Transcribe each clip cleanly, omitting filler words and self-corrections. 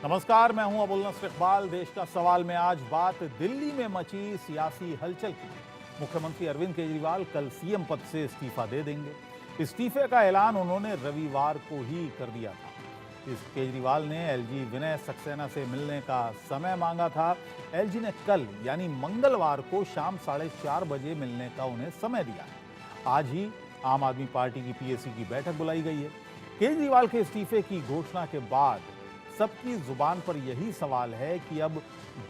नमस्कार, मैं हूं अबुल नस्र इकबाल। देश का सवाल में आज बात दिल्ली में मची सियासी हलचल की। मुख्यमंत्री अरविंद केजरीवाल कल सीएम पद से इस्तीफा दे देंगे। इस्तीफे का ऐलान उन्होंने रविवार को ही कर दिया था। इस केजरीवाल ने एलजी विनय सक्सेना से मिलने का समय मांगा था। एलजी ने कल यानी मंगलवार को शाम 4:30 बजे मिलने का उन्हें समय दिया है। आज ही आम आदमी पार्टी की पीएसी की बैठक बुलाई गई है। केजरीवाल के इस्तीफे की घोषणा के बाद सबकी जुबान पर यही सवाल है कि अब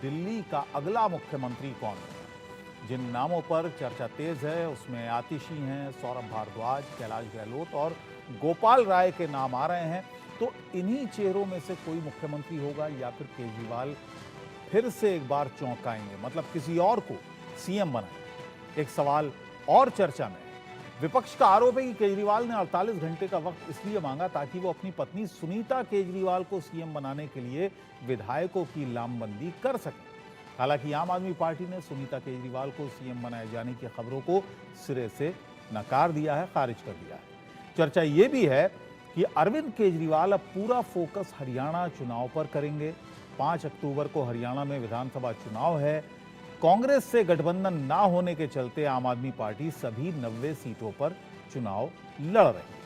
दिल्ली का अगला मुख्यमंत्री कौन है। जिन नामों पर चर्चा तेज है उसमें आतिशी हैं, सौरभ भारद्वाज, कैलाश गहलोत और गोपाल राय के नाम आ रहे हैं। तो इन्हीं चेहरों में से कोई मुख्यमंत्री होगा या फिर केजरीवाल फिर से एक बार चौंकाएंगे, मतलब किसी और को सीएम बनाएंगे। एक सवाल और चर्चा में है। विपक्ष का आरोप है कि केजरीवाल ने 48 घंटे का वक्त इसलिए मांगा ताकि वो अपनी पत्नी सुनीता केजरीवाल को सीएम बनाने के लिए विधायकों की लामबंदी कर सकें। हालांकि आम आदमी पार्टी ने सुनीता केजरीवाल को सीएम बनाए जाने की खबरों को सिरे से नकार दिया है, खारिज कर दिया है। चर्चा ये भी है कि अरविंद केजरीवाल अब पूरा फोकस हरियाणा चुनाव पर करेंगे। 5 अक्टूबर को हरियाणा में विधानसभा चुनाव है। कांग्रेस से गठबंधन ना होने के चलते आम आदमी पार्टी सभी 90 सीटों पर चुनाव लड़ रही है।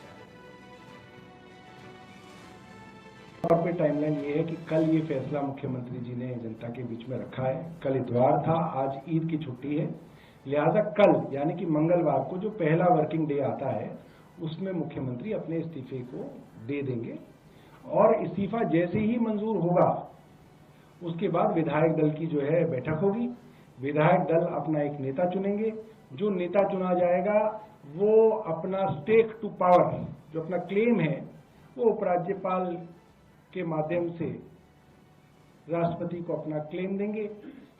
और पे टाइमलाइन ये है कि कल ये फैसला मुख्यमंत्री जी ने जनता के बीच में रखा है। कल इतवार था, आज ईद की छुट्टी है, लिहाजा कल यानी कि मंगलवार को जो पहला वर्किंग डे आता है उसमें मुख्यमंत्री अपने इस्तीफे को दे देंगे। और इस्तीफा जैसे ही मंजूर होगा उसके बाद विधायक दल की जो है बैठक होगी। विधायक दल अपना एक नेता चुनेंगे। जो नेता चुना जाएगा वो अपना स्टेक टू पावर, जो अपना क्लेम है, वो उपराज्यपाल के माध्यम से राष्ट्रपति को अपना क्लेम देंगे।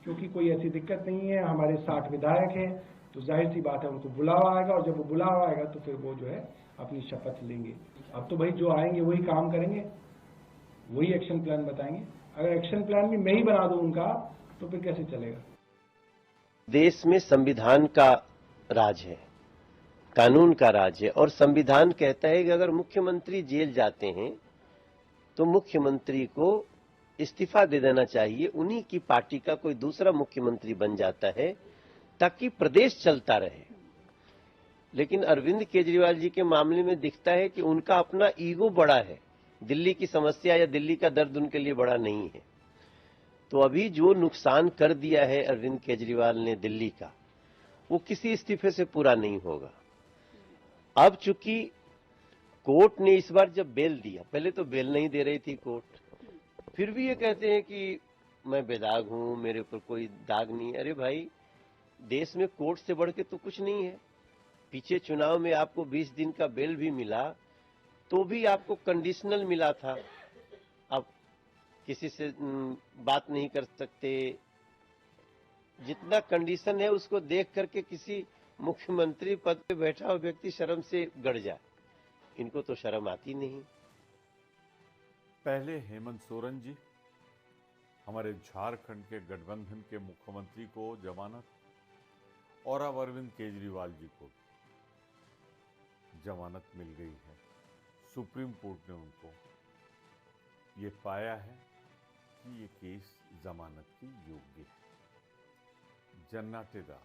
क्योंकि कोई ऐसी दिक्कत नहीं है, हमारे 60 विधायक हैं, तो जाहिर सी बात है उनको बुलावा आएगा, और जब वो बुलावा आएगा तो फिर वो जो है अपनी शपथ लेंगे। अब तो भाई जो आएंगे वही काम करेंगे, वही एक्शन प्लान बताएंगे। अगर एक्शन प्लान भी मैं ही बना दूं उनका तो फिर कैसे चलेगा। देश में संविधान का राज है, कानून का राज है, और संविधान कहता है कि अगर मुख्यमंत्री जेल जाते हैं तो मुख्यमंत्री को इस्तीफा दे देना चाहिए। उन्हीं की पार्टी का कोई दूसरा मुख्यमंत्री बन जाता है ताकि प्रदेश चलता रहे। लेकिन अरविंद केजरीवाल जी के मामले में दिखता है कि उनका अपना ईगो बड़ा है। दिल्ली की समस्या या दिल्ली का दर्द उनके लिए बड़ा नहीं है। तो अभी जो नुकसान कर दिया है अरविंद केजरीवाल ने दिल्ली का, वो किसी इस्तीफे से पूरा नहीं होगा। अब चूंकि कोर्ट ने इस बार जब बेल दिया, पहले तो बेल नहीं दे रही थी कोर्ट, फिर भी ये कहते हैं कि मैं बेदाग हूं, मेरे ऊपर कोई दाग नहीं। अरे भाई, देश में कोर्ट से बढ़ के तो कुछ नहीं है। पीछे चुनाव में आपको 20 दिन का बेल भी मिला तो भी आपको कंडीशनल मिला था। अब किसी से बात नहीं कर सकते, जितना कंडीशन है उसको देख करके किसी मुख्यमंत्री पद पे बैठा हुआ व्यक्ति शर्म से गड़ जाए। इनको तो शर्म आती नहीं। पहले हेमंत सोरेन जी, हमारे झारखंड के गठबंधन के मुख्यमंत्री को जमानत, और अब अरविंद केजरीवाल जी को जमानत मिल गई है। सुप्रीम कोर्ट ने उनको ये पाया है कि ये केस जमानत के योग्य है। जन्नाटेदार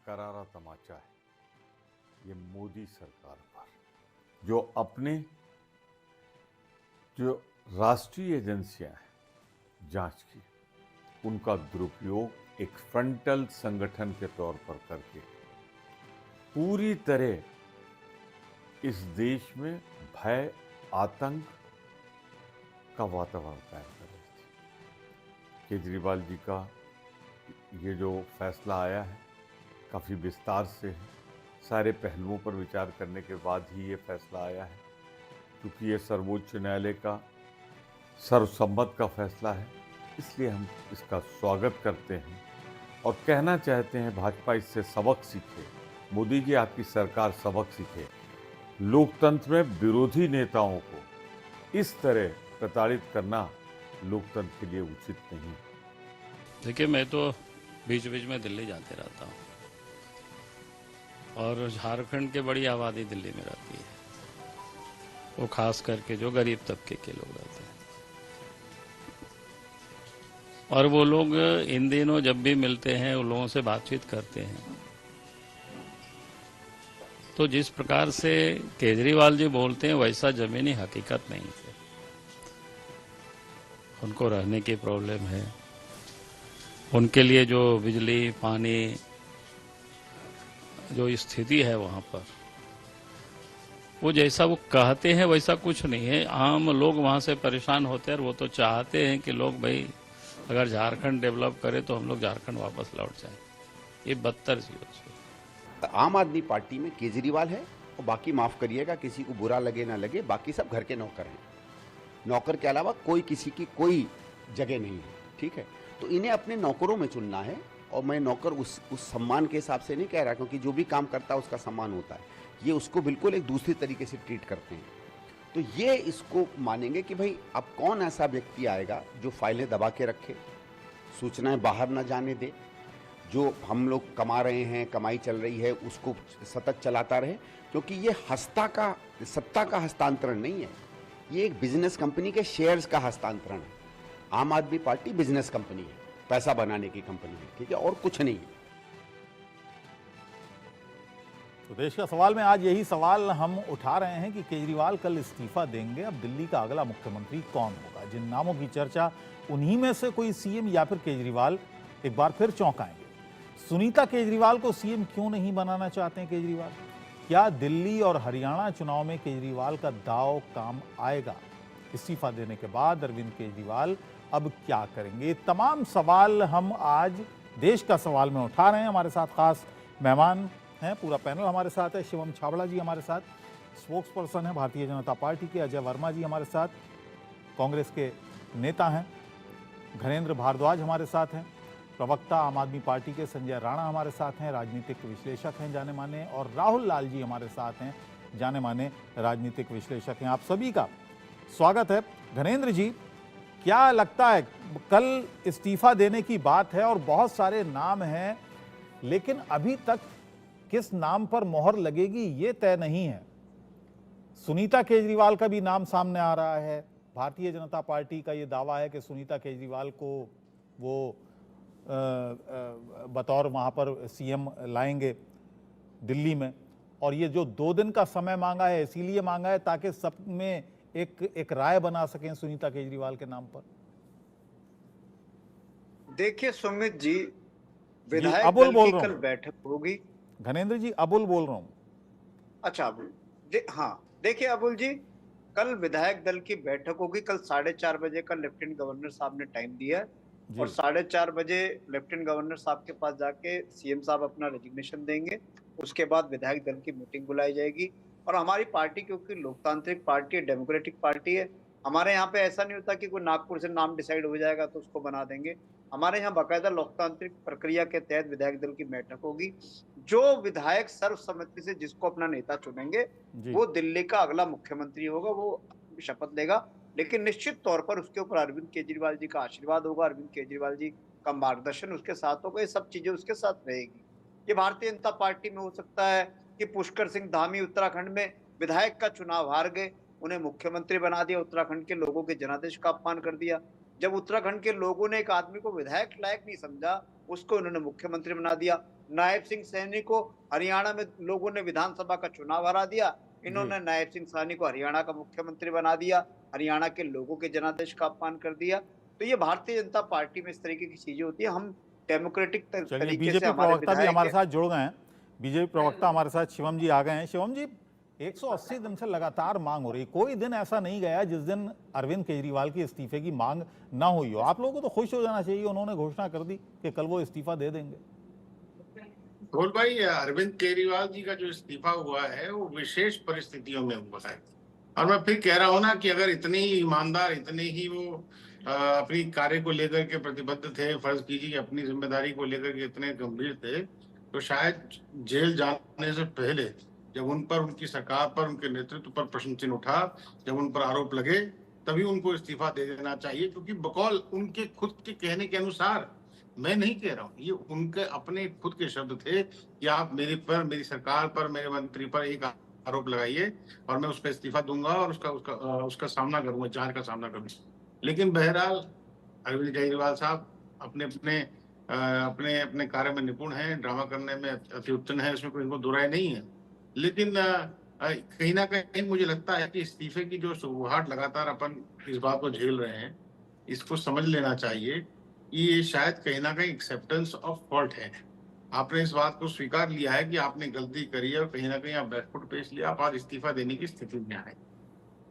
करारा तमाचा है ये मोदी सरकार पर, जो अपने जो राष्ट्रीय एजेंसियां हैं जांच की, उनका दुरुपयोग एक फ्रंटल संगठन के तौर पर करके पूरी तरह इस देश में भय, आतंक का वातावरण कायम कर रही थी। केजरीवाल जी का ये जो फैसला आया है काफ़ी विस्तार से है, सारे पहलुओं पर विचार करने के बाद ही ये फैसला आया है। क्योंकि ये सर्वोच्च न्यायालय का सर्वसम्मत का फैसला है, इसलिए हम इसका स्वागत करते हैं और कहना चाहते हैं भाजपा इससे सबक सीखे। मोदी जी, आपकी सरकार सबक सीखे। लोकतंत्र में विरोधी नेताओं को इस तरह प्रताड़ित करना लोकतंत्र के लिए उचित नहीं। देखिए, मैं तो बीच बीच में दिल्ली जाते रहता हूँ और झारखंड के बड़ी आबादी दिल्ली में रहती है, वो खास करके जो गरीब तबके के लोग रहते हैं। और वो लोग इन दिनों जब भी मिलते हैं उन लोगों से बातचीत करते हैं, तो जिस प्रकार से केजरीवाल जी बोलते हैं वैसा जमीनी हकीकत नहीं है। उनको रहने की प्रॉब्लम है, उनके लिए जो बिजली पानी जो स्थिति है वहाँ पर, वो जैसा वो कहते हैं वैसा कुछ नहीं है। आम लोग वहाँ से परेशान होते हैं और वो तो चाहते हैं कि लोग भाई अगर झारखंड डेवलप करे तो हम लोग झारखंड वापस लौट जाएं। ये बदतर चीज है। आम आदमी पार्टी में केजरीवाल है और बाकी माफ करिएगा, किसी को बुरा लगे ना लगे, बाकी सब घर के नौकर हैं। नौकर के अलावा कोई किसी की कोई जगह नहीं है, ठीक है। तो इन्हें अपने नौकरों में चुनना है, और मैं नौकर उस सम्मान के हिसाब से नहीं कह रहा, क्योंकि जो भी काम करता है उसका सम्मान होता है। ये उसको बिल्कुल एक दूसरी तरीके से ट्रीट करते हैं। तो ये इसको मानेंगे कि भाई अब कौन ऐसा व्यक्ति आएगा जो फाइलें दबा के रखे, सूचनाएं बाहर ना जाने दे, जो हम लोग कमा रहे हैं, कमाई चल रही है उसको सतत चलाता रहे, क्योंकि ये सत्ता का हस्तांतरण नहीं है, ये एक बिजनेस कंपनी के शेयर्स का हस्तांतरण है। आम आदमी पार्टी बिजनेस कंपनी है, पैसा बनाने की कंपनी है, ठीक है, और कुछ नहीं है। तो देश का सवाल में आज यही सवाल हम उठा रहे हैं कि केजरीवाल कल इस्तीफा देंगे, अब दिल्ली का अगला मुख्यमंत्री कौन होगा। जिन नामों की चर्चा, उन्हीं में से कोई सीएम या फिर केजरीवाल एक बार फिर चौंकाएंगे। सुनीता केजरीवाल को सीएम क्यों नहीं बनाना चाहते हैं केजरीवाल? क्या दिल्ली और हरियाणा चुनाव में केजरीवाल का दांव काम आएगा? इस्तीफा देने के बाद अरविंद केजरीवाल अब क्या करेंगे? तमाम सवाल हम आज देश का सवाल में उठा रहे हैं। हमारे साथ खास मेहमान हैं, पूरा पैनल हमारे साथ है। शिवम छाबड़ा जी हमारे साथ, स्पोक्स पर्सन है भारतीय जनता पार्टी के। अजय वर्मा जी हमारे साथ, कांग्रेस के नेता हैं। घनेंद्र भारद्वाज हमारे साथ हैं, प्रवक्ता आम आदमी पार्टी के। संजय राणा हमारे साथ हैं, राजनीतिक विश्लेषक हैं जाने माने। और राहुल लाल जी हमारे साथ हैं, जाने माने राजनीतिक विश्लेषक हैं। आप सभी का स्वागत है। घनेंद्र जी, क्या लगता है, कल इस्तीफा देने की बात है और बहुत सारे नाम हैं, लेकिन अभी तक किस नाम पर मोहर लगेगी ये तय नहीं है। सुनीता केजरीवाल का भी नाम सामने आ रहा है। भारतीय जनता पार्टी का ये दावा है कि सुनीता केजरीवाल को वो बतौर वहाँ पर सीएम लाएंगे दिल्ली में। और ये जो 2 दिन का समय मांगा है, इसीलिए मांगा है ताकि सब में एक राय बना सकें सुनीता केजरीवाल के नाम पर। देखिए सुमित जी, विधायक अबुल दल की कल बैठक होगी। घनेंद्र जी, अबुल बोल रहा हूँ। अच्छा अबुल, हाँ देखिए अबुल जी, कल विधायक दल की बैठक होगी। कल 4:30 बजे का लेफ्टिनेंट गवर्नर साहब ने टाइम दिया है, और 4:30 बजे लेफ्टिनेंट गवर्नर साहब के पास जाके सीएम साहब अपना रेजिग्नेशन देंगे। उसके बाद विधायक दल की मीटिंग बुलाई जाएगी। और हमारी पार्टी क्योंकि लोकतांत्रिक पार्टी है, डेमोक्रेटिक पार्टी है, हमारे यहाँ पे ऐसा नहीं होता कि कोई नागपुर से नाम डिसाइड हो जाएगा तो उसको बना देंगे। हमारे यहाँ बाकायदा लोकतांत्रिक प्रक्रिया के तहत विधायक दल की बैठक होगी। जो विधायक सर्वसम्मति से जिसको अपना नेता चुनेंगे वो दिल्ली का अगला मुख्यमंत्री होगा, वो शपथ लेगा। लेकिन निश्चित तौर पर उसके ऊपर अरविंद केजरीवाल जी का आशीर्वाद होगा, अरविंद केजरीवाल जी का मार्गदर्शन उसके साथ होगा, ये सब चीजें उसके साथ रहेगी। ये भारतीय जनता पार्टी में हो सकता है कि पुष्कर सिंह धामी उत्तराखंड में विधायक का चुनाव हार गए, उन्हें मुख्यमंत्री बना दिया, उत्तराखंड के लोगों के जनादेश का अपमान कर दिया। जब उत्तराखंड के लोगों ने एक आदमी को विधायक लायक नहीं समझा, उसको उन्होंने मुख्यमंत्री बना दिया। नायब सिंह सैनी को हरियाणा में लोगों ने विधानसभा का चुनाव हरा दिया, इन्होंने नायब सिंह सैनी को हरियाणा का मुख्यमंत्री बना दिया, हरियाणा के लोगों के जनादेश का अपमान कर दिया। तो ये भारतीय जनता पार्टी में इस तरीके की चीजें होती है। हम डेमोक्रेटिक तरीके से बीजेपी प्रवक्ता भी हमारे साथ जुड़ गए हैं। बीजेपी प्रवक्ता हमारे साथ शिवम जी आ गए हैं। शिवम जी, 180 दिन से लगातार मांग हो रही, कोई दिन ऐसा नहीं गया जिस दिन अरविंद केजरीवाल की इस्तीफे की मांग ना हुई हो। आप लोगों को तो खुश हो जाना चाहिए, उन्होंने घोषणा कर दी कि कल वो इस्तीफा दे देंगे। गोल भाई, अरविंद केजरीवाल जी का जो इस्तीफा हुआ है वो विशेष परिस्थितियों में हुआ है। और मैं फिर कह रहा हूँ ना कि अगर इतने ही ईमानदार, इतने ही वो अपनी कार्य को लेकर के प्रतिबद्ध थे, फर्ज कीजिए अपनी जिम्मेदारी को लेकर के इतने गंभीर थे, तो शायद जेल जाने से पहले जब उन पर, उनकी सरकार पर, उनके नेतृत्व पर प्रश्न चिन्ह उठा, जब उन पर आरोप लगे, तभी उनको इस्तीफा दे देना चाहिए। क्योंकि बकौल उनके खुद के कहने के अनुसार, मैं नहीं कह रहा हूँ, ये उनके अपने खुद के शब्द थे कि आप मेरे पर, मेरी सरकार पर, मेरे मंत्री पर एक आरोप लगाइए और मैं उसका इस्तीफा दूंगा और उसका सामना करूंगा, जांच का सामना करूंगा। लेकिन बहरहाल अरविंद केजरीवाल साहब अपने अपने अपने अपने कार्य में निपुण हैं, ड्रामा करने में अति उत्तम है, उसमें कोई इनको दो राय नहीं है। लेकिन कहीं ना कहीं मुझे लगता है कि इस्तीफे की जो सुगबुगाहट लगातार अपन इस बात को झेल रहे हैं, इसको समझ लेना चाहिए कि ये शायद कहीं ना कहीं एक्सेप्टेंस ऑफ फॉल्ट है। आपने इस बात को स्वीकार लिया है कि आपने गलती करी है और कहीं ना कहीं आप बैकफुट पेश लिया, आप आज इस्तीफा देने की स्थिति में आए।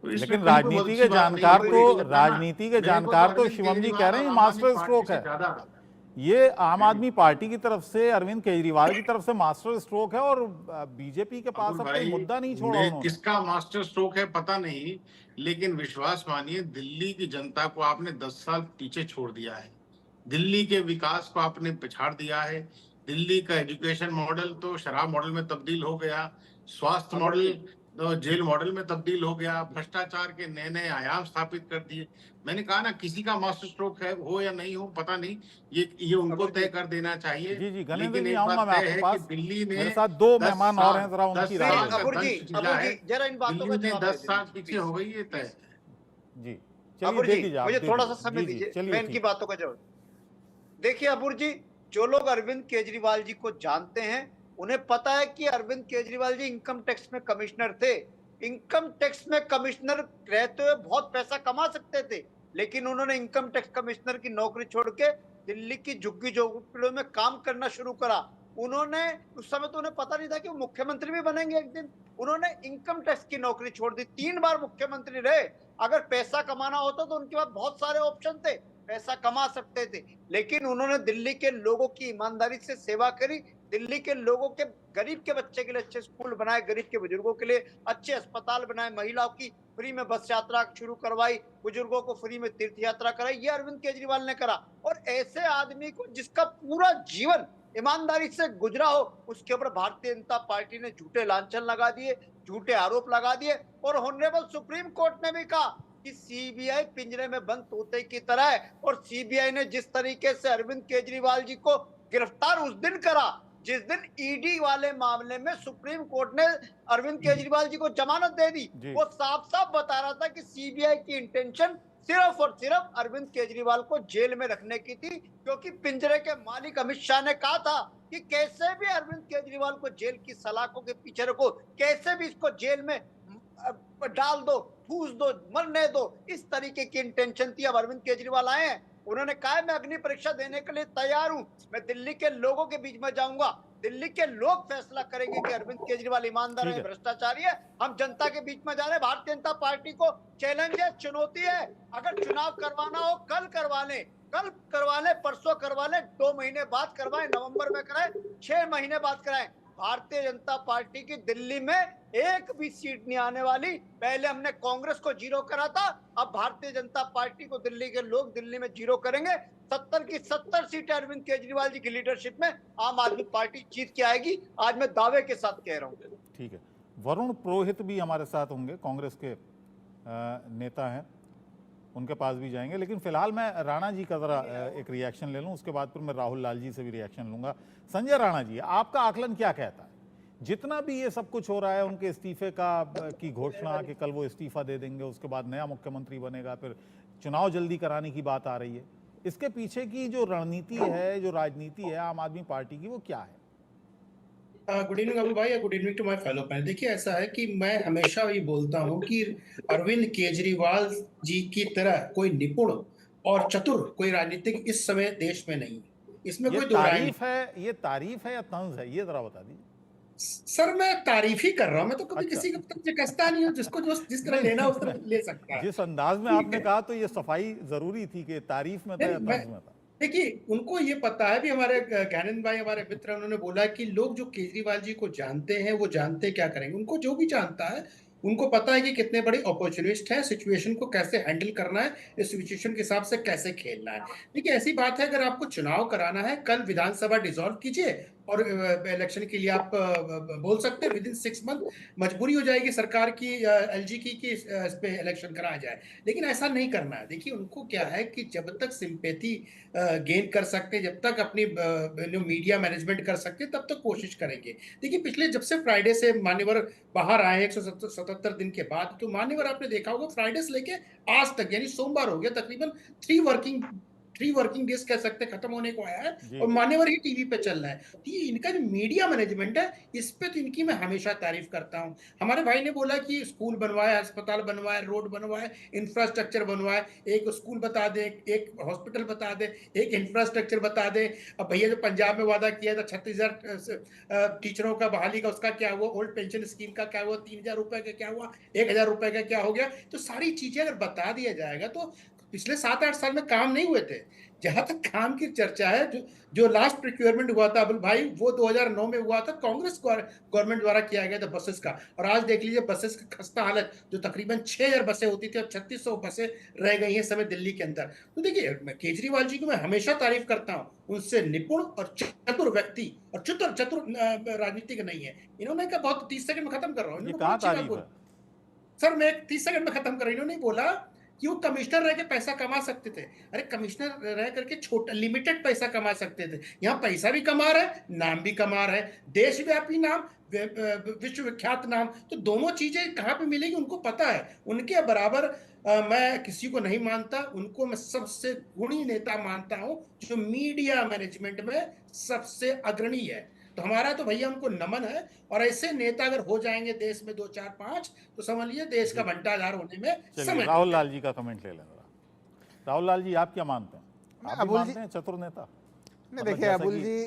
तो इसमें लेकिन कहीं कोई बहुत अच्छी बात नहीं है। राजनीति के जानकार तो शिवम जी कह रहे हैं मास्टर स्ट्रोक है। ये आम आदमी पार्टी की तरफ से, अरविंद केजरीवाल की तरफ से मास्टर स्ट्रोक है और बीजेपी के पास अब कोई मुद्दा नहीं छोड़ा उन्होंने। किसका मास्टर स्ट्रोक है पता नहीं, लेकिन विश्वास मानिए दिल्ली की जनता को आपने 10 साल पीछे छोड़ दिया है। दिल्ली के विकास को आपने पिछाड़ दिया है। दिल्ली का एजुकेशन मॉडल तो शराब मॉडल में तब्दील हो गया, स्वास्थ्य मॉडल तो जेल मॉडल में तब्दील हो गया, भ्रष्टाचार के नए नए आयाम स्थापित कर दिए। मैंने कहा ना, किसी का मास्टर स्ट्रोक है हो या नहीं हो पता नहीं, ये उनको तय कर देना चाहिए। जी जी, गणेंद्र लेकिन जी एक आऊंगा बात मैं तय आपके है पास। कि दिल्ली ने मेरे साथ दो मेहमान और हैं, जरा उनकी राय लें। जरा इन बातों का दिल्ली ने जवाब 10 साल पीछे हो गई, ये तय। जी अबुर चलिए, जी, दे दीजिए आप, मुझे दे थोड़ा दीजिए। सा समय जी, जी, दीजिए, चलिए, मैं इनकी ठीक। बातों का जवाब। देखिए अबुर जी, जो लोग अरविंद केजरीवाल जी को जानते हैं उन्हें पता है कि अरविंद केजरीवाल जी इनकम टैक्स में कमिश्नर थे। इनकम टैक्स में कमिश्नर रहते हुए बहुत पैसा कमा सकते थे, लेकिन उन्होंने इनकम टैक्स कमिश्नर की नौकरी छोड़ के दिल्ली की झुग्गी झोपड़ियों में काम करना शुरू करा। उन्होंने उस समय तो उन्हें पता नहीं था कि वो मुख्यमंत्री भी बनेंगे एक दिन। उन्होंने इनकम टैक्स की नौकरी छोड़ दी, 3 बार मुख्यमंत्री रहे। अगर पैसा कमाना होता तो उनके पास बहुत सारे ऑप्शन थे, पैसा कमा सकते थे, लेकिन उन्होंने दिल्ली के लोगों की ईमानदारी से सेवा करी। दिल्ली के लोगों के, गरीब के बच्चे के लिए अच्छे स्कूल बनाए, गरीब के बुजुर्गों के लिए अच्छे अस्पताल बनाए, महिलाओं की फ्री में बस यात्रा शुरू करवाई, बुजुर्गों को फ्री में तीर्थ यात्रा कराई, ये अरविंद केजरीवाल ने करा। और ऐसे आदमी को, जिसका पूरा जीवन ईमानदारी से गुजरा हो, उसके ऊपर भारतीय जनता पार्टी ने झूठे लांछन लगा दिए, झूठे आरोप लगा दिए। और ऑनरेबल सुप्रीम कोर्ट ने भी कहा कि सीबीआई पिंजरे में बंद तोते की तरह है। और सीबीआई ने जिस तरीके से अरविंद केजरीवाल जी को गिरफ्तार उस दिन करा जिस दिन ईडी वाले मामले में सुप्रीम कोर्ट ने अरविंद केजरीवाल जी को जमानत दे दी, वो साफ साफ बता रहा था कि सीबीआई की इंटेंशन सिर्फ और सिर्फ अरविंद केजरीवाल को जेल में रखने की थी, क्योंकि पिंजरे के मालिक अमित शाह ने कहा था कि कैसे भी अरविंद केजरीवाल को जेल की सलाखों के पीछे रखो, कैसे भी इसको जेल में डाल दो, ठूस दो, मरने दो, इस तरीके की इंटेंशन थी। अब अरविंद केजरीवाल आए हैं, उन्होंने कहा मैं अग्नि परीक्षा देने के लिए तैयार हूं, मैं दिल्ली के लोगों के बीच में जाऊंगा, दिल्ली के लोग फैसला करेंगे कि अरविंद केजरीवाल ईमानदार है, भ्रष्टाचारी है। हम जनता के बीच में जा रहे हैं। भारतीय जनता पार्टी को चैलेंज है, चुनौती है। अगर चुनाव करवाना हो कल करवा लें, कल करवा लें, परसों करवा लें, 2 महीने बाद करवाएं, नवंबर में कराएं, 6 महीने बाद कराएं। भारतीय जनता पार्टी की दिल्ली में एक भी सीट नहीं आने वाली। पहले हमने कांग्रेस को 0 करा था, अब भारतीय जनता पार्टी को दिल्ली के लोग दिल्ली में 0 करेंगे। 70 की 70 सीटें अरविंद केजरीवाल जी की लीडरशिप में आम आदमी पार्टी जीत के आएगी, आज मैं दावे के साथ कह रहा हूं। ठीक है, वरुण पुरोहित भी हमारे साथ होंगे, कांग्रेस के नेता हैं, उनके पास भी जाएंगे। लेकिन फिलहाल मैं राणा जी का जरा एक रिएक्शन ले लूं, उसके बाद फिर मैं राहुल लाल जी से भी रिएक्शन लूंगा। संजय राणा जी, आपका आकलन क्या कहता है? जितना भी ये सब कुछ हो रहा है, उनके इस्तीफे की घोषणा कि कल वो इस्तीफा दे देंगे, उसके बाद नया मुख्यमंत्री बनेगा, फिर चुनाव जल्दी कराने की बात आ रही है, इसके पीछे की जो रणनीति है, जो राजनीति है आम आदमी पार्टी की, वो क्या है? गुड इवनिंग अबू भाई, good evening to my fellow panel. देखिए, ऐसा है कि मैं हमेशा ये बोलता हूं कि अरविंद केजरीवाल जी की तरह कोई निपुण और चतुर कोई राजनीतिक इस समय देश में नहीं है। इसमें कोई तारीफ है, ये तारीफ है या तंज है, ये जरा बता दीजिए। सर, मैं तारीफ ही कर रहा हूं, मैं तो कभी किसी को कसता नहीं हूं, जिसको जो जिस तरह लेना उस तरह ले सकता है। जिस अंदाज में आपने कहा, तो ये सफाई जरूरी थी कि तारीफ में था या तंज में था। देखिए, उनको ये पता है भी, हमारे ज्ञानंद भाई हमारे मित्र, उन्होंने बोला कि लोग जो केजरीवाल जी को जानते हैं वो जानते क्या करेंगे। उनको जो भी जानता है, उनको पता है कि कितने बड़े अपॉर्चुनिस्ट हैं, सिचुएशन को कैसे हैंडल करना है, इस सिचुएशन के हिसाब से कैसे खेलना है। देखिए, ऐसी बात है, अगर आपको चुनाव कराना है, कल विधानसभा डिसॉल्व कीजिए और इलेक्शन के लिए आप बोल सकते हैं विदिन 6 मंथ मजबूरी हो जाएगी सरकार की, एलजी की कि इस पे इलेक्शन कराया जाए। लेकिन ऐसा नहीं करना है। देखिए, उनको क्या है कि जब तक सिंपैथी गेन कर सकते, जब तक अपनी मीडिया मैनेजमेंट कर सकते, तब तक कोशिश करेंगे। देखिए, पिछले जब से फ्राइडे से मान्यवर बाहर आए 177 दिन के बाद, तो मान्यवर आपने देखा होगा फ्राइडे से लेके आज तक, यानी सोमवार हो गया, तकरीबन 3 वर्किंग डेज कह सकते हैं खत्म होने को आया है जी। और मान्यवर ही टीवी पे चल रहा है। तो ये इनका जो मीडिया मैनेजमेंट है, इस पे तो इनकी मैं हमेशा तारीफ करता हूँ। हमारे भाई ने बोला कि स्कूल बनवाए, अस्पताल बनवाए, रोड बनवाए, इंफ्रास्ट्रक्चर बनवाए, एक स्कूल बता दे, एक हॉस्पिटल बता दे, एक इंफ्रास्ट्रक्चर बता दे। अब भैया जो पंजाब में वादा किया था 36,000 टीचरों का बहाली का, उसका क्या हुआ? ओल्ड पेंशन स्कीम का क्या हुआ? 3,000 रुपए का क्या हुआ? 1,000 रुपए का क्या हो गया? तो सारी चीजें अगर बता दिया जाएगा तो पिछले 7-8 साल में काम नहीं हुए थे। जहां तक काम की चर्चा है, जो लास्ट प्रोक्योरमेंट हुआ था अबुल भाई, वो 2009 में हुआ था, कांग्रेस गवर्नमेंट द्वारा किया गया था बसेस का। और आज देख लीजिए बसेस की खस्ता हालत, जो तकरीबन 6,000 बसें होती थी, अब 3600 बसें रह गई हैं समय दिल्ली के अंदर। तो देखिए, केजरीवाल जी को मैं हमेशा तारीफ करता हूँ, उनसे निपुण और चतुर व्यक्ति और चतुर राजनीतिक नहीं है। इन्होंने कहा, बहुत 30 सेकंड में खत्म कर रहा हूँ, ये इन्होंने कहाँ बहुत अच्छी बात तारीफ बोली। है? सर मैं 30 सेकंड में खत्म कर रहा हूं। इन्होंने बोला कि वो कमिश्नर रह के पैसा कमा सकते थे। अरे कमिश्नर रह करके छोटा लिमिटेड पैसा कमा सकते थे, यहाँ पैसा भी कमा रहे, नाम भी कमा रहे, देशव्यापी नाम, विश्वविख्यात नाम। तो दोनों चीजें कहाँ पे मिलेगी उनको पता है। उनके बराबर मैं किसी को नहीं मानता। उनको मैं सबसे गुणी नेता मानता हूं, जो मीडिया मैनेजमेंट में सबसे अग्रणी है। तो हमारा तो भैया उनको नमन है। और ऐसे नेता अगर हो जाएंगे देश में 2, 4, 5, तो समझ लीजिए देश का भंडागार होने में चलिए समय राहुल नहीं लाल जी का कमेंट ले लें जरा। राहुल लाल जी, आप क्या मानते हैं? आप भी अबुल जी- मानते हैं चतुर नेता? नहीं, मतलब देखिए जैसा अबुल कि जी,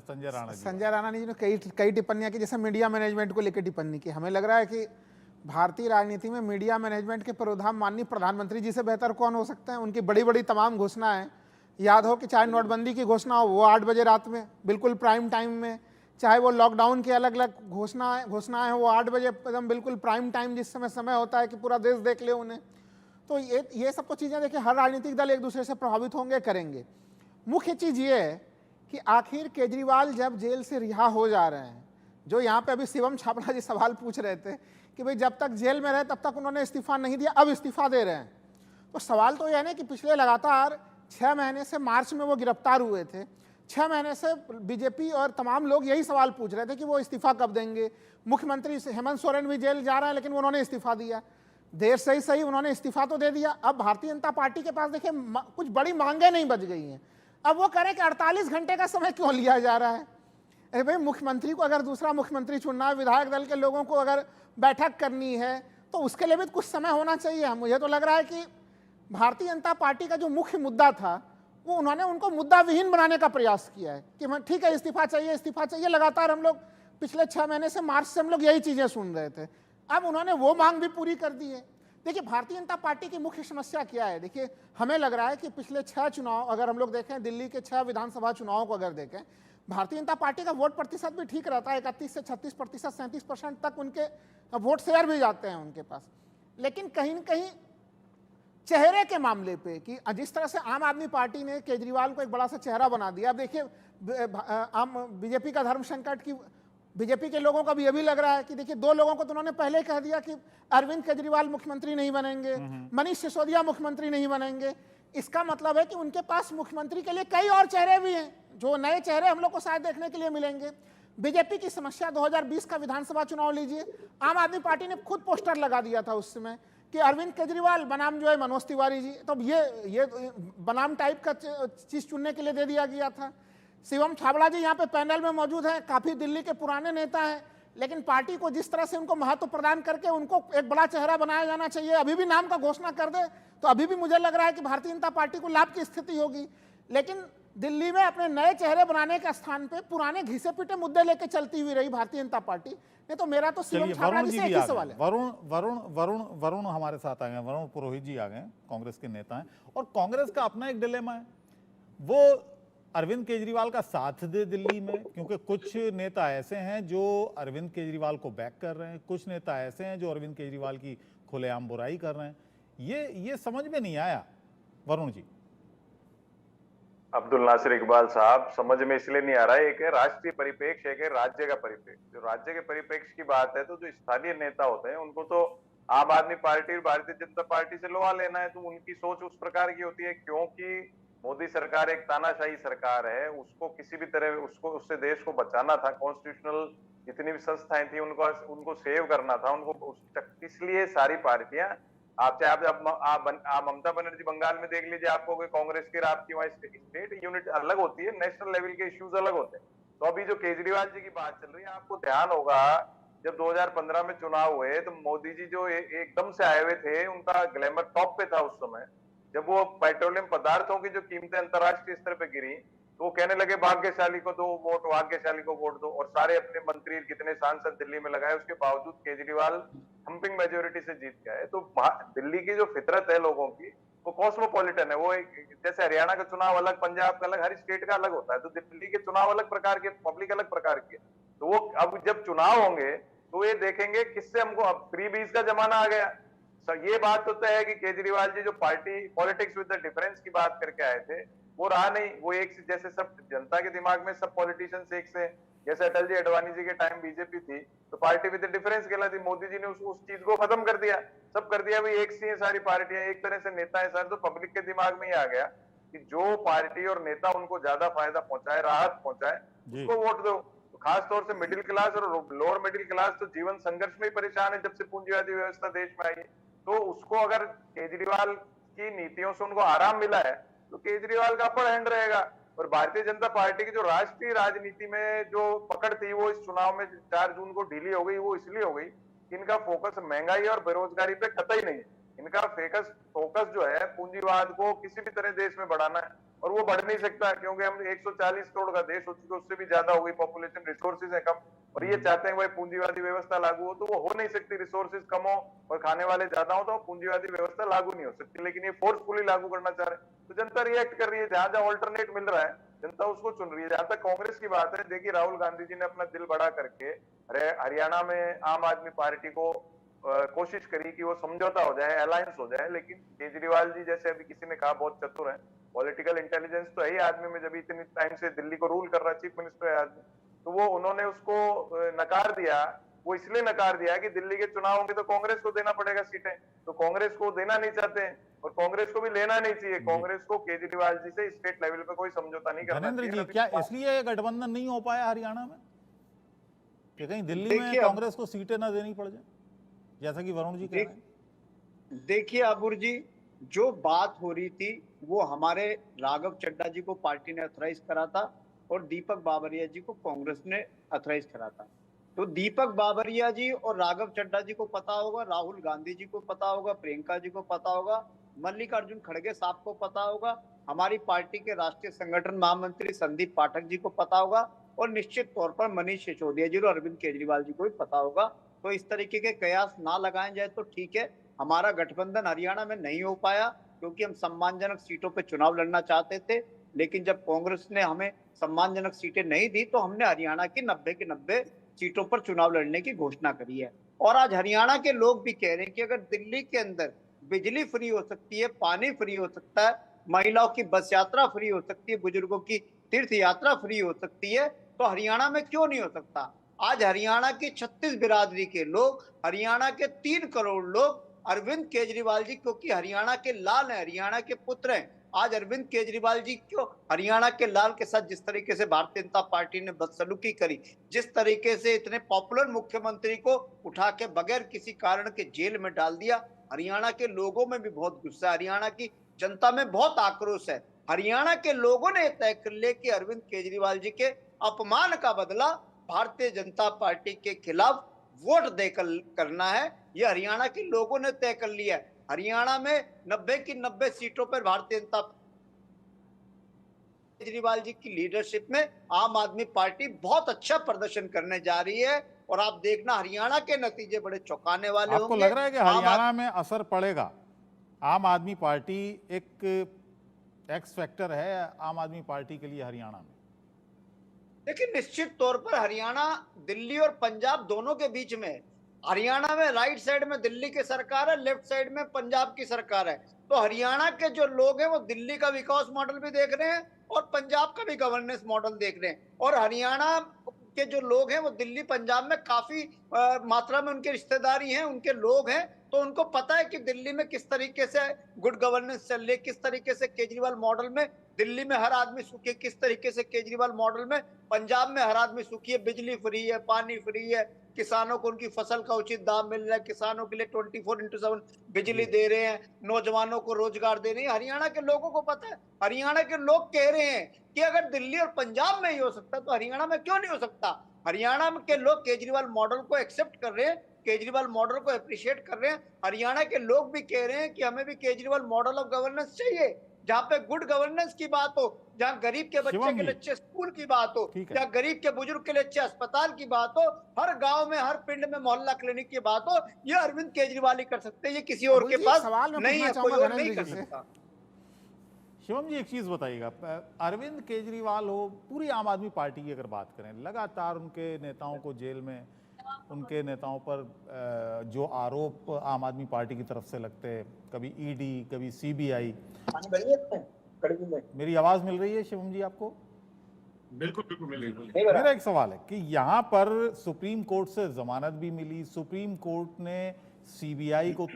संजय राणा जी। संजय राणा जी ने कई टिप्पणियां की, जैसे मीडिया मैनेजमेंट को लेकर टिप्पणी की। हमें लग रहा है कि भारतीय राजनीति में मीडिया मैनेजमेंट के प्रावधान माननीय प्रधानमंत्री जी से बेहतर कौन हो सकते हैं। उनकी बड़ी बड़ी तमाम घोषणाएं, याद हो कि चाहे नोटबंदी की घोषणा हो, वो 8 बजे रात में बिल्कुल प्राइम टाइम में, चाहे वो लॉकडाउन की अलग अलग घोषणाएं हैं, वो 8 बजे एकदम बिल्कुल प्राइम टाइम, जिस समय होता है कि पूरा देश देख ले उन्हें। तो ये सब तो चीज़ें देखिए, हर राजनीतिक दल एक दूसरे से प्रभावित होंगे, करेंगे। मुख्य चीज़ ये है कि आखिर केजरीवाल जब जेल से रिहा हो जा रहे हैं, जो यहाँ पे अभी शिवम छाबड़ा जी सवाल पूछ रहे थे कि भाई जब तक जेल में रहे तब तक उन्होंने इस्तीफा नहीं दिया, अब इस्तीफा दे रहे हैं। तो सवाल तो यह है ना कि पिछले लगातार 6 महीने से, मार्च में वो गिरफ्तार हुए थे, 6 महीने से बीजेपी और तमाम लोग यही सवाल पूछ रहे थे कि वो इस्तीफा कब देंगे। मुख्यमंत्री हेमंत सोरेन भी जेल जा रहे हैं, लेकिन उन्होंने इस्तीफा दिया। देर से ही सही, उन्होंने इस्तीफा तो दे दिया। अब भारतीय जनता पार्टी के पास देखिए कुछ बड़ी मांगे नहीं बच गई हैं। अब वो कह रहे हैं कि 48 घंटे का समय क्यों लिया जा रहा है। अरे भाई, मुख्यमंत्री को अगर दूसरा मुख्यमंत्री चुनना है, विधायक दल के लोगों को अगर बैठक करनी है, तो उसके लिए भी कुछ समय होना चाहिए। मुझे तो लग रहा है कि भारतीय जनता पार्टी का जो मुख्य मुद्दा था, वो उन्होंने उनको मुद्दा विहीन बनाने का प्रयास किया है कि ठीक है, इस्तीफा चाहिए, इस्तीफा चाहिए। लगातार हम लोग पिछले 6 महीने से, मार्च से हम लोग यही चीजें सुन रहे थे। अब उन्होंने वो मांग भी पूरी कर दी है। देखिए, भारतीय जनता पार्टी की मुख्य समस्या क्या है? देखिए, हमें लग रहा है कि पिछले 6 चुनाव अगर हम लोग देखें, दिल्ली के 6 विधानसभा चुनावों को अगर देखें, भारतीय जनता पार्टी का वोट प्रतिशत भी ठीक रहता है, 31 से 36%, 37% तक उनके वोट शेयर भी जाते हैं उनके पास। लेकिन कहीं न कहीं चेहरे के मामले पे, कि जिस तरह से आम आदमी पार्टी ने केजरीवाल को एक बड़ा सा चेहरा बना दिया। अब देखिए, बीजेपी का धर्म संकट की, बीजेपी के लोगों का भी अभी लग रहा है कि देखिए, 2 लोगों को तो उन्होंने पहले कह दिया कि अरविंद केजरीवाल मुख्यमंत्री नहीं बनेंगे, मनीष सिसोदिया मुख्यमंत्री नहीं बनेंगे। इसका मतलब है कि उनके पास मुख्यमंत्री के लिए कई और चेहरे भी हैं, जो नए चेहरे हम लोग को शायद देखने के लिए मिलेंगे। बीजेपी की समस्या 2020 का विधानसभा चुनाव लीजिए, आम आदमी पार्टी ने खुद पोस्टर लगा दिया था उस समय कि अरविंद केजरीवाल बनाम जो है मनोज तिवारी जी। तो ये बनाम टाइप का चीज चुनने के लिए दे दिया गया था। शिवम छाबड़ा जी यहाँ पे पैनल में मौजूद हैं, काफी दिल्ली के पुराने नेता हैं, लेकिन पार्टी को जिस तरह से उनको महत्व प्रदान करके उनको एक बड़ा चेहरा बनाया जाना चाहिए। अभी भी नाम का घोषणा कर दे तो अभी भी मुझे लग रहा है कि भारतीय जनता पार्टी को लाभ की स्थिति होगी। लेकिन दिल्ली में अपने नए चेहरे बनाने के स्थान पे पुराने घिसे पिटे मुद्दे लेके चलती हुई रही भारतीय जनता पार्टी। नहीं तो मेरा तो शिवम छाबड़ा जी से एक ही सवाल है। वरुण हमारे साथ आ गए, वरुण पुरोहित जी आ गए, कांग्रेस के नेता हैं, और कांग्रेस का अपना एक डिलेमा है। वो अरविंद केजरीवाल का साथ दे दिल्ली में, क्योंकि कुछ नेता ऐसे हैं जो अरविंद केजरीवाल को बैक कर रहे हैं, कुछ नेता ऐसे हैं जो अरविंद केजरीवाल की खुलेआम बुराई कर रहे हैं। ये समझ में नहीं आया वरुण जी। अब्दुल नासिर इकबाल साहब, समझ में इसलिए नहीं आ रहा है, एक है राष्ट्रीय परिप्रेक्ष्य, एक है राज्य का परिप्रेक्ष्य। जो राज्य के परिप्रेक्ष्य की बात है, तो जो स्थानीय नेता होते हैं उनको तो आम आदमी पार्टी और भारतीय जनता पार्टी से लोहा लेना है, तो उनकी सोच उस प्रकार की होती है। क्योंकि मोदी सरकार एक तानाशाही सरकार है, उसको किसी भी तरह उससे देश को बचाना था। कॉन्स्टिट्यूशनल जितनी भी संस्थाएं थी उनको सेव करना था, उनको इसलिए सारी पार्टियां आप चाहे आप ममता बनर्जी बंगाल में देख लीजिए, आपको कोई कांग्रेस की, आपकी वहाँ स्टेट यूनिट अलग होती है, नेशनल लेवल के इश्यूज अलग होते हैं। तो अभी जो केजरीवाल जी की बात चल रही है, आपको ध्यान होगा जब 2015 में चुनाव हुए तो मोदी जी जो एकदम से आए हुए थे, उनका ग्लैमर टॉप पे था उस समय। जब वो पेट्रोलियम पदार्थों की जो कीमतें अंतर्राष्ट्रीय स्तर पे गिरी, तो वो कहने लगे भाग्यशाली को दो वोट, भाग्यशाली को वोट दो, और सारे अपने मंत्री कितने सांसद दिल्ली में लगाए। उसके बावजूद केजरीवाल हम्पिंग मेजोरिटी से जीत के आए। तो दिल्ली की जो फितरत है लोगों की, वो कॉस्मोपॉलिटन है। वो जैसे हरियाणा का चुनाव अलग, पंजाब का अलग, हर स्टेट का अलग होता है, तो दिल्ली के चुनाव अलग प्रकार के, पब्लिक अलग प्रकार की। तो वो अब जब चुनाव होंगे तो ये देखेंगे किससे हमको, अब प्री 20 का जमाना आ गया। ये बात तो तय है कि केजरीवाल जी जो party politics with the difference की बात करके आए थे, वो रहा नहीं। वो एक से, जैसे सब जनता के दिमाग में सब पॉलिटिशियंस एक से, जैसे अटल जी अडवाणी जी के टाइम बीजेपी थी तो पार्टी विद द डिफरेंस कहलाती, मोदी जी ने उस चीज को खत्म कर दिया, सब कर दिया, भाई एक सी है सारी पार्टियां, एक तरह से नेता है सारे। तो पब्लिक के दिमाग में ही आ गया कि जो पार्टी और नेता उनको ज्यादा फायदा पहुंचाए, राहत पहुंचाए, उसको वोट दो। तो खास तौर से मिडिल क्लास और लोअर मिडिल क्लास तो जीवन संघर्ष में ही परेशान है जब से पूंजीवादी व्यवस्था देश में आई है। तो उसको अगर केजरीवाल की नीतियों से उनको आराम मिला है तो केजरीवाल का अपर हैंड रहेगा। और भारतीय जनता पार्टी की जो राष्ट्रीय राजनीति में जो पकड़ थी, वो इस चुनाव में 4 जून को ढीली हो गई। वो इसलिए हो गई कि इनका फोकस महंगाई और बेरोजगारी पे कतई नहीं है। इनका फोकस जो है पूंजीवाद को किसी भी तरह देश में बढ़ाना है, और वो बढ़ नहीं सकता क्योंकि हम 140 करोड़ का देश हो चुके, उससे भी ज्यादा हो गई पॉपुलेशन, रिसोर्सेज है कम। और ये चाहते हैं भाई पूंजीवादी व्यवस्था लागू हो, तो वो हो नहीं सकती। रिसोर्सेज कम हो और खाने वाले ज्यादा हो तो पूंजीवादी व्यवस्था लागू नहीं हो सकती। लेकिन ये फोर्सफुली लागू करना चाह रहे हैं, तो जनता रिएक्ट कर रही है। जहां जहां ऑल्टरनेट मिल रहा है जनता उसको चुन रही है। जहां तक कांग्रेस की बात है, देखिए राहुल गांधी जी ने अपना दिल बड़ा करके हरियाणा में आम आदमी पार्टी को कोशिश करी कि वो समझौता हो जाए, अलायंस हो जाए। लेकिन केजरीवाल जी जैसे अभी किसी ने कहा बहुत चतुर है, पॉलिटिकल इंटेलिजेंस तो है ही आदमी में, जब इतनी टाइम से दिल्ली को रूल कर रहा है, चीफ मिनिस्टर है आदमी, तो वो उन्होंने उसको नकार दिया। वो इसलिए नकार दिया कि दिल्ली के चुनाव होंगे तो कांग्रेस को देना पड़ेगा सीटें, तो कांग्रेस को देना नहीं चाहते हैं और कांग्रेस को भी लेना नहीं चाहिए। कांग्रेस को केजरीवाल जी से स्टेट लेवल पे कोई समझौता नहीं करना चाहिए। धर्मेंद्र जी, क्या इसलिए गठबंधन नहीं हो पाया हरियाणा में कि कहीं दिल्ली में कांग्रेस को सीटें ना देनी पड़ जाए, जैसा कि वरुण जी कह रहे हैं? देखिए अबुर जी, जो बात हो रही थी वो हमारे राघव चड्ढा जी को पार्टी ने अथराइज करा था और दीपक बाबरिया जी को कांग्रेस ने अथराइज करा था। तो दीपक बाबरिया जी और राघव चड्ढा जी को पता होगा, राहुल गांधी जी को पता होगा, प्रियंका जी को पता होगा, मल्लिकार्जुन खड़गे साहब को पता होगा, हमारी पार्टी के राष्ट्रीय संगठन महामंत्री संदीप पाठक जी को पता होगा, और निश्चित तौर पर मनीष सिसोदिया जी और अरविंद केजरीवाल जी को भी पता होगा। तो इस तरीके के कयास ना लगाए जाए तो ठीक है। हमारा गठबंधन हरियाणा में नहीं हो पाया क्योंकि हम सम्मानजनक सीटों पर चुनाव लड़ना चाहते थे, लेकिन जब कांग्रेस ने हमें सम्मानजनक सीटें नहीं दी तो हमने हरियाणा की 90 की 90 सीटों पर चुनाव लड़ने की घोषणा करी है। और आज हरियाणा के लोग भी कह रहे हैं कि अगर दिल्ली के अंदर बिजली फ्री हो सकती है, पानी फ्री हो सकता है, महिलाओं की बस यात्रा फ्री हो सकती है, बुजुर्गों की तीर्थ यात्रा फ्री हो सकती है, तो हरियाणा में क्यों नहीं हो सकता। आज हरियाणा की 36 बिरादरी के लोग, हरियाणा के 3 करोड़ लोग अरविंद केजरीवाल जी, क्योंकि हरियाणा के लाल हैं, हरियाणा के पुत्र हैं, आज अरविंद केजरीवाल जी क्यों हरियाणा के लाल के साथ जिस तरीके से भारतीय जनता पार्टी ने बदसलूकी करी, जिस तरीके से इतने पॉपुलर मुख्यमंत्री को उठा के बगैर किसी कारण के जेल में डाल दिया, हरियाणा के लोगों में भी बहुत गुस्सा है, हरियाणा की जनता में बहुत आक्रोश है। हरियाणा के लोगों ने तय कर लिया कि अरविंद केजरीवाल जी के अपमान का बदला भारतीय जनता पार्टी के खिलाफ वोट देकर करना है। यह हरियाणा के लोगों ने तय कर लिया है। हरियाणा में 90 की 90 सीटों पर भारतीय जनता केजरीवाल जी की लीडरशिप में आम आदमी पार्टी बहुत अच्छा प्रदर्शन करने जा रही है, और आप देखना हरियाणा के नतीजे बड़े चौंकाने वाले होंगे। आपको लग रहा है कि हरियाणा में असर पड़ेगा? आम आदमी पार्टी एक एक्स फैक्टर है आम आदमी पार्टी के लिए हरियाणा में। देखिए, निश्चित तौर पर हरियाणा दिल्ली और पंजाब दोनों के बीच में, हरियाणा में राइट साइड में दिल्ली की सरकार है, लेफ्ट साइड में पंजाब की सरकार है। तो हरियाणा के जो लोग हैं वो दिल्ली का विकास मॉडल भी देख रहे हैं और पंजाब का भी गवर्नेंस मॉडल देख रहे हैं, और हरियाणा के जो लोग हैं वो दिल्ली पंजाब में काफी मात्रा में उनके रिश्तेदारी हैं, उनके लोग हैं, तो उनको पता है कि दिल्ली में किस तरीके से गुड गवर्नेंस चल रही है, किस तरीके से केजरीवाल मॉडल में दिल्ली में हर आदमी सुखी है, किस तरीके से केजरीवाल मॉडल में पंजाब में हर आदमी सुखी है, बिजली फ्री है, पानी फ्री है, किसानों को उनकी फसल का उचित दाम मिल रहा है, किसानों के लिए 24/7 बिजली दे रहे हैं, नौजवानों को रोजगार दे रहे हैं। हरियाणा के लोगों को पता है, हरियाणा के लोग कह रहे हैं कि अगर दिल्ली और पंजाब में ही हो सकता तो हरियाणा में क्यों नहीं हो सकता। हरियाणा के लोग केजरीवाल मॉडल को एक्सेप्ट कर रहे हैं, केजरीवाल मॉडल को अप्रिशिएट कर रहे हैं। हरियाणा के लोग भी कह रहे हैं कि हमें भी केजरीवाल मॉडल ऑफ गवर्नेंस चाहिए, जहां पे गुड गवर्नेंस की बात हो, जहां गरीब के बच्चे के लिए अच्छे स्कूल की बात हो, जहां गरीब के बुजुर्ग के लिए अच्छे अस्पताल की बात हो, हर गांव में हर पिंड में मोहल्ला क्लिनिक की बात हो, ये अरविंद केजरीवाल ही कर सकते हैं, ये किसी और के पास नहीं है, कोई और नहीं कर सकता। शिवम जी एक चीज बताइएगा, अरविंद केजरीवाल हो, पूरी आम आदमी पार्टी की अगर बात करें, लगातार उनके नेताओं को जेल में, उनके नेताओं पर जो आरोप आम आदमी पार्टी की तरफ से लगते हैं, कभी ईडी कभी सीबीआई। मेरी आवाज मिल रही है शिवम जी आपको? बिल्कुल बिल्कुल मिल रही। मेरा एक सवाल है कि यहाँ पर सुप्रीम कोर्ट से जमानत भी मिली, सुप्रीम कोर्ट ने सीबीआई को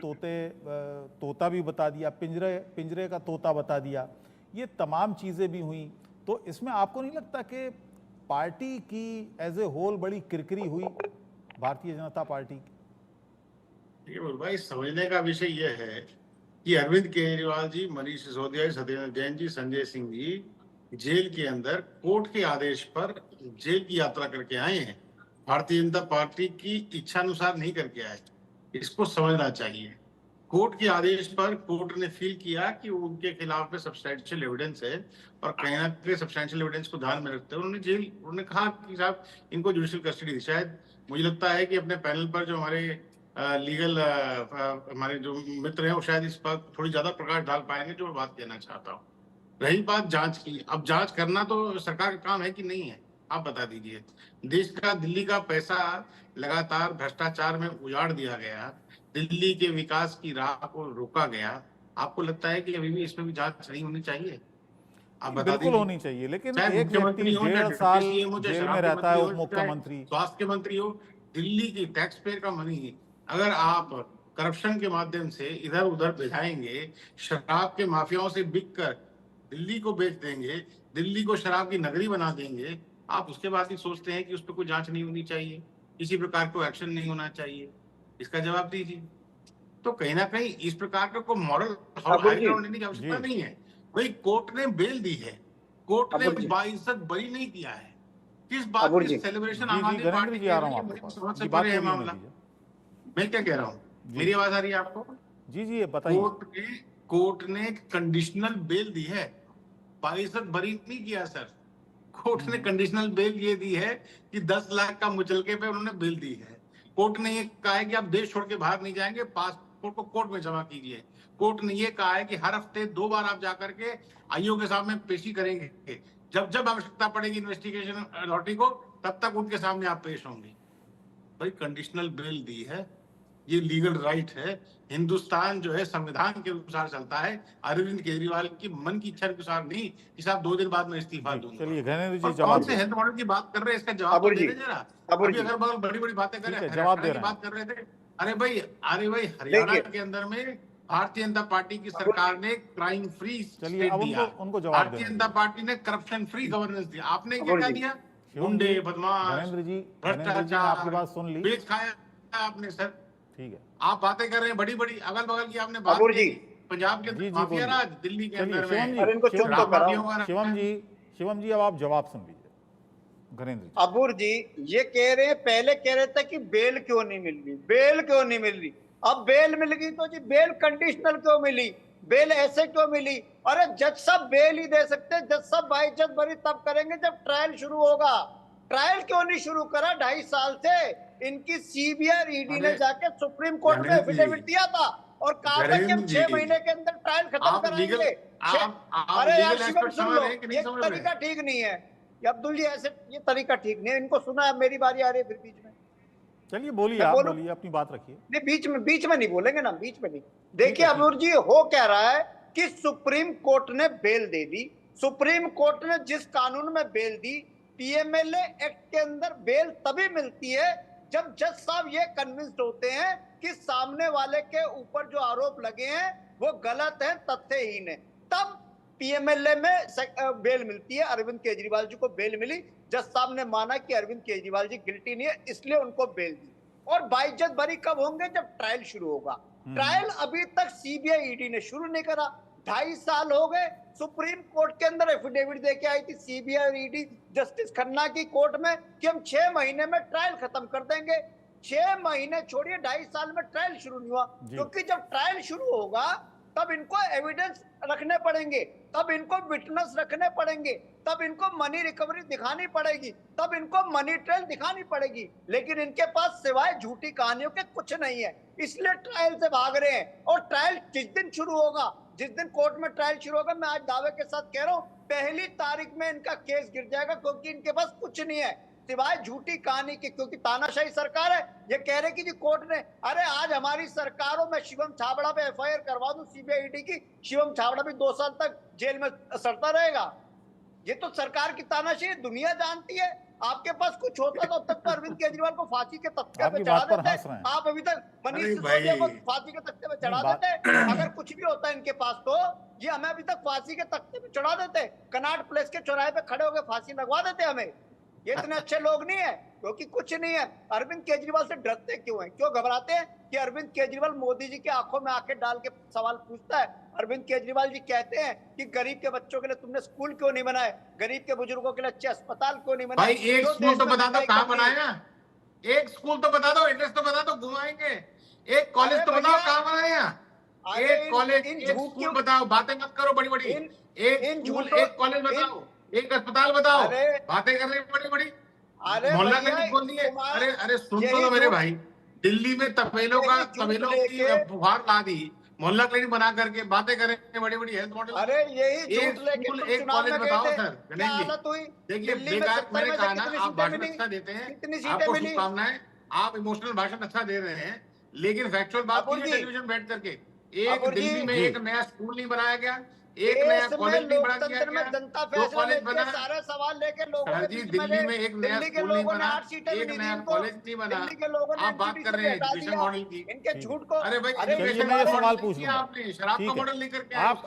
तोता भी बता दिया, पिंजरे का तोता बता दिया, ये तमाम चीजें भी हुई, तो इसमें आपको नहीं लगता कि पार्टी की एज ए होल बड़ी किरकिरी हुई भारतीय जनता पार्टी की? देखिए भाई, समझने का विषय यह है कि अरविंद केजरीवाल जी, मनीष सिसोदिया, सत्येंद्र जैन जी, संजय सिंह जी जेल के अंदर कोर्ट के आदेश पर जेल की यात्रा करके आए हैं, भारतीय जनता पार्टी की इच्छानुसार नहीं करके आए। इसको समझना चाहिए। कोर्ट के आदेश पर कोर्ट ने फील किया कि उनके खिलाफ में सब्सटैंशियल एविडेंस है और कहीं ना कहीं सब्सटैंशियल एविडेंस को ध्यान में रखते हुए उन्होंने कहा कि साहब इनको जुडिशियल कस्टडी दी। शायद मुझे लगता है कि अपने पैनल पर जो हमारे लीगल हमारे जो मित्र हैं वो शायद इस पर थोड़ी ज्यादा प्रकाश डाल पाएंगे जो मैं बात कहना चाहता हूँ। रही बात जांच की, अब जांच करना तो सरकार का काम है कि नहीं है, आप बता दीजिए। देश का, दिल्ली का पैसा लगातार भ्रष्टाचार में उजाड़ दिया गया, दिल्ली के विकास की राह को रोका गया। आपको लगता है कि अभी भी इसमें भी जांच नहीं होनी चाहिए? आप बता बिल्कुल होनी चाहिए, लेकिन एक व्यक्ति 1.5 साल जेल में रहता है, उप मुख्यमंत्री, स्वास्थ्य मंत्री हो, दिल्ली की टैक्स पेयर का मनी अगर आप करप्शन के माध्यम से इधर उधर भिजाएंगे, शराब के माफियाओं से बिक कर दिल्ली को बेच देंगे, दिल्ली को शराब की नगरी बना देंगे, आप उसके बाद ही सोचते हैं कि उस पर कोई जांच नहीं होनी चाहिए, किसी प्रकार को एक्शन नहीं होना चाहिए? इसका जवाब दीजिए। तो कहीं ना कहीं इस प्रकार का कोई मॉरल हाई ग्राउंड लेने की आवश्यकता नहीं है। भाई कोर्ट ने बेल दी है, कोर्ट ने बाइज्जत बरी नहीं किया है, किस बात की सेलिब्रेशन आम आदमी पार्टी की बड़े है मामला। मैं क्या कह रहा हूँ, मेरी आवाज आ रही है आपको? जी जी बताइए। कोर्ट ने कंडीशनल बेल दी है, बाइज्जत बरी नहीं किया सर। कोर्ट ने कंडीशनल बेल ये दी है कि 10 लाख का मुचलके पे उन्होंने बेल दी है। कोर्ट ने ये कहा है कि आप देश छोड़ के बाहर नहीं जाएंगे, पासपोर्ट को कोर्ट में जमा कीजिए। कोर्ट ने ये कहा है कि हर हफ्ते 2 बार आप जाकर के आयोग के सामने पेशी करेंगे, जब जब आवश्यकता पड़ेगी इन्वेस्टिगेशन अथॉरिटी को, तब तक उनके सामने आप पेश होंगे। भाई कंडीशनल बेल दी है, ये लीगल राइट है। हिंदुस्तान जो है संविधान के अनुसार चलता है, अरविंद केजरीवाल की मन की इच्छा के अनुसार नहीं कि साहब 2 दिन बाद में इस्तीफा दूंगा। चलिए घनेन्द्र जी कौन से हेल्थ मॉडल की बात कर रहे हैं, इसका जवाब तो दे दे जरा। अभी अगर बड़ी बड़ी बातें कर रहे हैं, जवाब दे बात कर रहे थे। अरे भाई हरियाणा के अंदर में भारतीय जनता पार्टी की सरकार ने क्राइम फ्री स्टेट दिया, भारतीय जनता पार्टी ने करप्शन फ्री गवर्नेंस दिया। आपने क्या दिया? गुंडे, बदमाश, भ्रष्टाचार, आपकी बात सुन ली, बेच खाया आपने सर। ठीक है, आप बातें कर रहे हैं बड़ी बड़ी, अगल बगल की आपने बात की, पंजाब के माफिया राज, दिल्ली के अंदर में। शिवम जी अब आप जवाब सुन लीजिए। घनेन्द्र जी, अबूर जी ये कह रहे हैं, पहले कह रहे थे कि बेल क्यों नहीं मिल रही, बेल क्यों नहीं मिल रही, अब बेल मिल गई तो जी बेल कंडीशनल क्यों मिली, बेल ऐसे क्यों मिली? अरे जज साहब बेल ही दे सकते हैं, जज साहब बाइज्जत बरी तब करेंगे जब ट्रायल शुरू होगा। ट्रायल क्यों नहीं शुरू करा? 2.5 साल से इनकी सीबीआई ईडी ने जाके सुप्रीम कोर्ट में एफिडेविट दिया था और कहा था कि हम 6 महीने के अंदर ट्रायल खत्म कराएंगे। अरे यार शिवम सुन लो, ये तरीका ठीक नहीं है अब्दुल जी, ऐसे ये तरीका ठीक नहीं है। इनको सुना है, मेरी बारी आ रही है फिर बीच में। चलिए बोलिए, आप बोलिए, अपनी बात रखिए। नहीं बीच में नहीं बोलेंगे ना, बीच में नहीं। देखिए अबूर जी हो क्या रहा है कि सुप्रीम कोर्ट ने बेल दे दी। सुप्रीम कोर्ट ने जिस कानून में बेल दी, पीएमएलए एक्ट के अंदर बेल तभी मिलती है जब जज साहब ये कन्विंस्ड होते हैं कि सामने वाले के ऊपर जो आरोप लगे हैं वो गलत है, तथ्यहीन है। तब पीएमएलए में बेल मिलती है। अरविंद केजरीवाल जी को बेल मिली, जज साहब ने माना कि अरविंद केजरीवाल जी गिल्टी नहीं है, इसलिए उनको बेल दी। और बाइज्जत बरी कब होंगे? जब ट्रायल शुरू होगा। ट्रायल अभी तक सीबीआई ईडी ने शुरू नहीं करा। 2.5 साल हो गए। सुप्रीम कोर्ट के अंदर एफिडेविट देके आई थी सीबीआई और ईडी जस्टिस खन्ना की कोर्ट में कि हम 6 महीने में ट्रायल खत्म कर देंगे। 6 महीने छोड़िए, 2.5 साल में ट्रायल शुरू नहीं हुआ। क्योंकि जब ट्रायल शुरू होगा तब इनको एविडेंस रखने पड़ेंगे, तब इनको विटनेस रखने पड़ेंगे, तब इनको मनी रिकवरी दिखानी पड़ेगी, तब इनको मनी ट्रेल दिखानी पड़ेगी। लेकिन इनके पास सिवाय झूठी कहानियों के कुछ नहीं है, इसलिए ट्रायल से भाग रहे हैं। और ट्रायल जिस दिन शुरू होगा, जिस दिन कोर्ट में ट्रायल शुरू होगा, मैं आज दावे के साथ कह रहा हूं 1 तारीख में इनका केस गिर जाएगा, क्योंकि इनके पास कुछ नहीं है सिवाय झूठी कहानी की। क्योंकि तानाशाही सरकार है। ये कह रहे कि जी कोर्ट ने, अरे आज हमारी सरकारों में शिवम छाबड़ा पे एफआईआर करवा दूं सीबीआई ईडी की, शिवम छाबड़ा भी 2 साल तक जेल में सड़ता रहेगा। ये तो सरकार की तानाशाही दुनिया जानती है। आपके पास कुछ होता तो अब तक तो अरविंद केजरीवाल को फांसी के तख्ते पे चढ़ा देते। आप अभी तक मनीष सिसोदिया को फांसी के तख्ते पे चढ़ा देते। अगर कुछ भी होता है इनके पास तो ये हमें अभी तक फांसी के तख्ते पे चढ़ा देते। कनाट प्लेस के चौराहे पे खड़े होकर फांसी लगवा देते हमें। ये इतने अच्छे लोग नहीं है, क्योंकि कुछ नहीं है। अरविंद केजरीवाल से डरते क्यों हैं? क्यों घबराते हैं? कि अरविंद केजरीवाल मोदी जी के आंखों में आंखें डाल के सवाल पूछता है। अरविंद केजरीवाल जी कहते हैं कि गरीब के बच्चों के लिए तुमने स्कूल क्यों नहीं बनाए, गरीब के बुजुर्गों के लिए अच्छे अस्पताल क्यों नहीं बनाए? भाई एक स्कूल तो बता दो कहाँ बनाया, एक स्कूल तो बता दो, एड्रेस तो बता दो, घुमाएंगे। एक कॉलेज तो बताओ कहाँ बनाया, एक कॉलेज, एक स्कूल बताओ, बातें मत करो बड़ी बड़ी। एक स्कूल, एक कॉलेज बताओ, एक अस्पताल बताओ, बातें कर रहे बड़ी बड़ी। मोहल्ला क्लिनिक खोल दिए। अरे सुन तो मेरे भाई, दिल्ली में तपेलों की फुहार ला दी, मोहल्ला क्लिनिक बना करके बातें करें बड़ी बड़ी हेल्थ मॉडल। अरे यही एक स्कूल, एक कॉलेज बताओ सर गणेश जी। देखिए बेकार, मैंने कहा ना, आप भाषण अच्छा देते हैं, आपको शुभकामनाएं, आप इमोशनल भाषण अच्छा दे रहे हैं, लेकिन फैक्चुअल बात कीजिए टेलीविजन बैठ करके। एक दिल्ली में एक नया स्कूल नहीं बनाया गया, एक नया कॉलेज नहीं बना दिया गया, जनता 2 कॉलेज बना। सारे सवाल लेके लोगों सर जी दिल्ली में एक नया स्कूल नहीं बना, एक नया कॉलेज नहीं बना। आप बात कर रहे हैं एजुकेशन मॉडल की, इनके झूठ को। अरे भाई चलिए मैं ये सवाल पूछ लूंगा। आपने शराब का मॉडल लेकर के आप